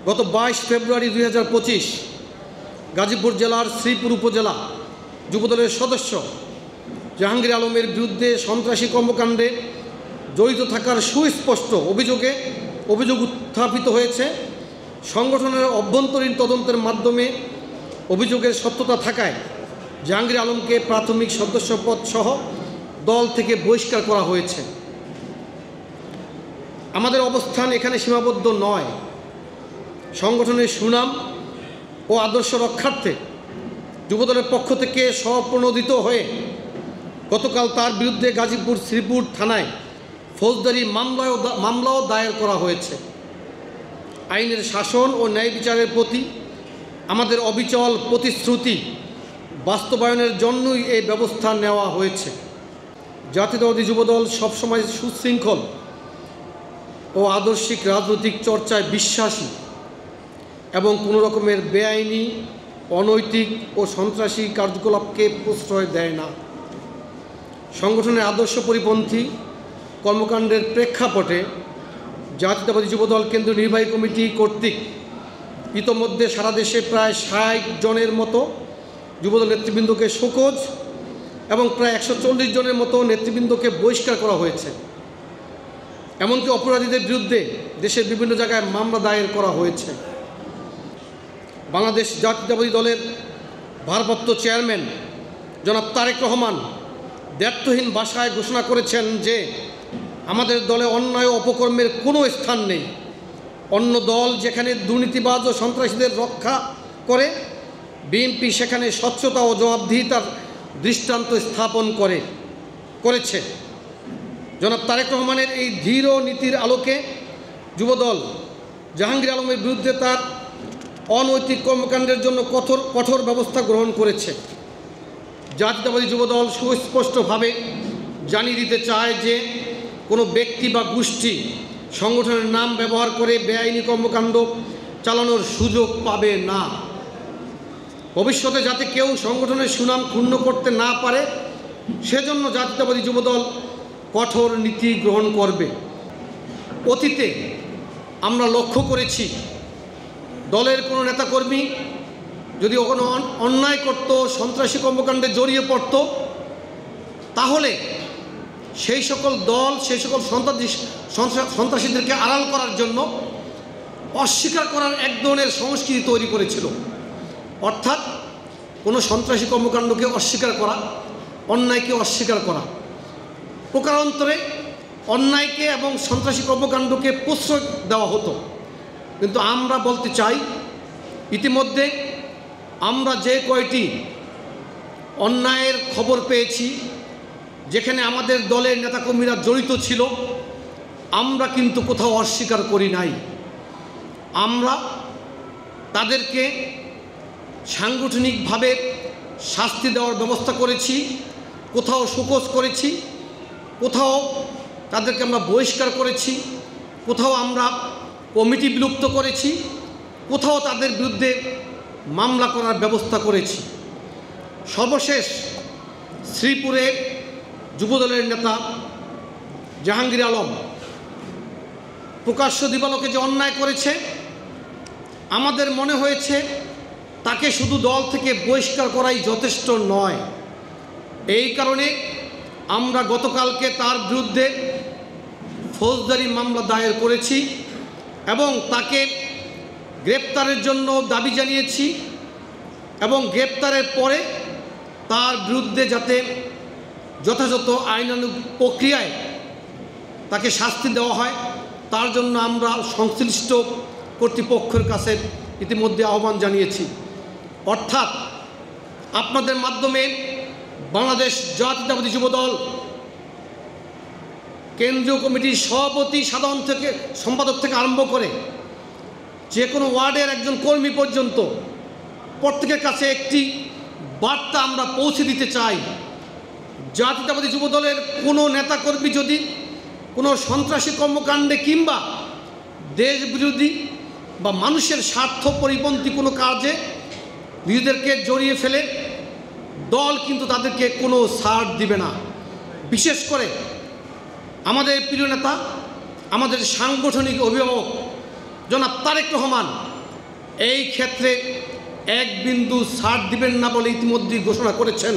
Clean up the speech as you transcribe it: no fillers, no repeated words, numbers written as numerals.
গত 22 ফেব্রুয়ারি 2025 গাজীপুর জেলার শ্রীপুর উপজেলা যুবদলের সদস্য জাহাঙ্গীর আলমের বিরুদ্ধে সন্ত্রাসী কর্মকাণ্ডে জড়িত থাকার সুস্পষ্ট অভিযোগ উত্থাপিত হয়েছে। সংগঠনের অভ্যন্তরীণ তদন্তের মাধ্যমে অভিযোগের সত্যতা থাকায় জাহাঙ্গীর আলমকে প্রাথমিক সদস্যপদ সহ দল থেকে বহিষ্কার করা হয়েছে। আমাদের অবস্থান এখানে সীমাবদ্ধ নয়। সংগঠনের সুনাম ও আদর্শ রক্ষার্থে যুবদলের পক্ষ থেকে স্বপ্রণোদিত হয়ে গতকাল তার বিরুদ্ধে গাজীপুর শ্রীপুর থানায় ফৌজদারি মামলাও দায়ের করা হয়েছে। আইনের শাসন ও ন্যায় বিচারের প্রতি আমাদের অবিচল প্রতিশ্রুতি বাস্তবায়নের জন্যই এই ব্যবস্থা নেওয়া হয়েছে। জাতীয়তাবাদী যুবদল সবসময় সুশৃঙ্খল ও আদর্শিক রাজনৈতিক চর্চায় বিশ্বাসী এবং কোনো রকমের বেআইনি, অনৈতিক ও সন্ত্রাসী কার্যকলাপকে প্রশ্রয় দেয় না। সংগঠনের আদর্শ পরিপন্থী কর্মকাণ্ডের প্রেক্ষাপটে জাতীয়তাবাদী যুবদল কেন্দ্রীয় নির্বাহী কমিটি কর্তৃক ইতোমধ্যে সারা দেশে প্রায় 60 জনের মতো যুবদল নেতৃবৃন্দকে শোকজ এবং প্রায় 140 জনের মতো নেতৃবৃন্দকে বহিষ্কার করা হয়েছে। এমনকি অপরাধীদের বিরুদ্ধে দেশের বিভিন্ন জায়গায় মামলা দায়ের করা হয়েছে। বাংলাদেশ জাতীয়তাবাদী দলের ভারপ্রাপ্ত চেয়ারম্যান জনাব তারেক রহমান দ্ব্যর্থহীন ভাষায় ঘোষণা করেছেন যে আমাদের দলে অন্যায় ও অপকর্মের কোনো স্থান নেই। অন্য দল যেখানে দুর্নীতিবাজ ও সন্ত্রাসীদের রক্ষা করে, বিএনপি সেখানে স্বচ্ছতা ও জবাবদিহিতার দৃষ্টান্ত স্থাপন করেছে। জনাব তারেক রহমানের এই ধীর নীতির আলোকে যুবদল জাহাঙ্গীর আলমের বিরুদ্ধে তার অনৈতিক কর্মকাণ্ডের জন্য কঠোর ব্যবস্থা গ্রহণ করেছে। জাতীয়তাবাদী যুবদল সুস্পষ্টভাবে জানিয়ে দিতে চায় যে কোনো ব্যক্তি বা গোষ্ঠী সংগঠনের নাম ব্যবহার করে বেআইনি কর্মকাণ্ড চালানোর সুযোগ পাবে না। ভবিষ্যতে যাতে কেউ সংগঠনের সুনাম ক্ষুণ্ণ করতে না পারে সেজন্য জাতীয়তাবাদী যুবদল কঠোর নীতি গ্রহণ করবে। অতীতে আমরা লক্ষ্য করেছি দলের কোনো নেতাকর্মী যদি কোনো অন্যায় করত, সন্ত্রাসী কর্মকাণ্ডে জড়িয়ে পড়ত, তাহলে সেই সকল দল সেই সকল সন্ত্রাসীদেরকে আড়াল করার জন্য অস্বীকার করার এক ধরনের সংস্কৃতি তৈরি করেছিল। অর্থাৎ কোনো সন্ত্রাসী কর্মকাণ্ডকে অস্বীকার করা, অন্যায়কে অস্বীকার করা, প্রকারান্তরে অন্যায়কে এবং সন্ত্রাসী কর্মকাণ্ডকে প্রশ্রয় দেওয়া হতো। কিন্তু আমরা বলতে চাই, ইতিমধ্যে আমরা যে কয়টি অন্যায়ের খবর পেয়েছি যেখানে আমাদের দলের নেতাকর্মীরা জড়িত ছিল, আমরা কিন্তু কোথাও অস্বীকার করি নাই। আমরা তাদেরকে সাংগঠনিকভাবে শাস্তি দেওয়ার ব্যবস্থা করেছি, কোথাও শোকজ করেছি, কোথাও তাদেরকে আমরা বহিষ্কার করেছি, কোথাও আমরা কমিটি বিলুপ্ত করেছি, কোথাও তাদের বিরুদ্ধে মামলা করার ব্যবস্থা করেছি। সর্বশেষ শ্রীপুরে যুবদলের নেতা জাহাঙ্গীর আলম প্রকাশ্য দিবালোকে যে অন্যায় করেছে, আমাদের মনে হয়েছে তাকে শুধু দল থেকে বহিষ্কার করাই যথেষ্ট নয়। এই কারণে আমরা গতকালকে তার বিরুদ্ধে ফৌজদারি মামলা দায়ের করেছি এবং তাকে গ্রেপ্তারের জন্য দাবি জানিয়েছি এবং গ্রেপ্তারের পরে তার বিরুদ্ধে যাতে যথাযথ আইনানুগ প্রক্রিয়ায় তাকে শাস্তি দেওয়া হয় তার জন্য আমরা সংশ্লিষ্ট কর্তৃপক্ষের কাছে ইতিমধ্যে আহ্বান জানিয়েছি। অর্থাৎ আপনাদের মাধ্যমে বাংলাদেশ জাতীয়তাবাদী যুবদল কেন্দ্রীয় কমিটির সভাপতি, সাধারণ থেকে সম্পাদক থেকে আরম্ভ করে যে কোনো ওয়ার্ডের একজন কর্মী পর্যন্ত প্রত্যেকের কাছে একটি বার্তা আমরা পৌঁছে দিতে চাই। জাতীয়তাবাদী যুবদলের কোনো নেতাকর্মী যদি কোনো সন্ত্রাসী কর্মকাণ্ডে কিংবা দেশবিরোধী বা মানুষের স্বার্থ পরিপন্থী কোনো কাজে নিজেদেরকে জড়িয়ে ফেলে, দল কিন্তু তাদেরকে কোনো ছাড় দিবে না। বিশেষ করে আমাদের প্রিয় নেতা, আমাদের সাংগঠনিক অভিভাবক জনাব তারেক রহমান এই ক্ষেত্রে এক বিন্দু ছাড় দিবেন না বলে ইতিমধ্যেই ঘোষণা করেছেন।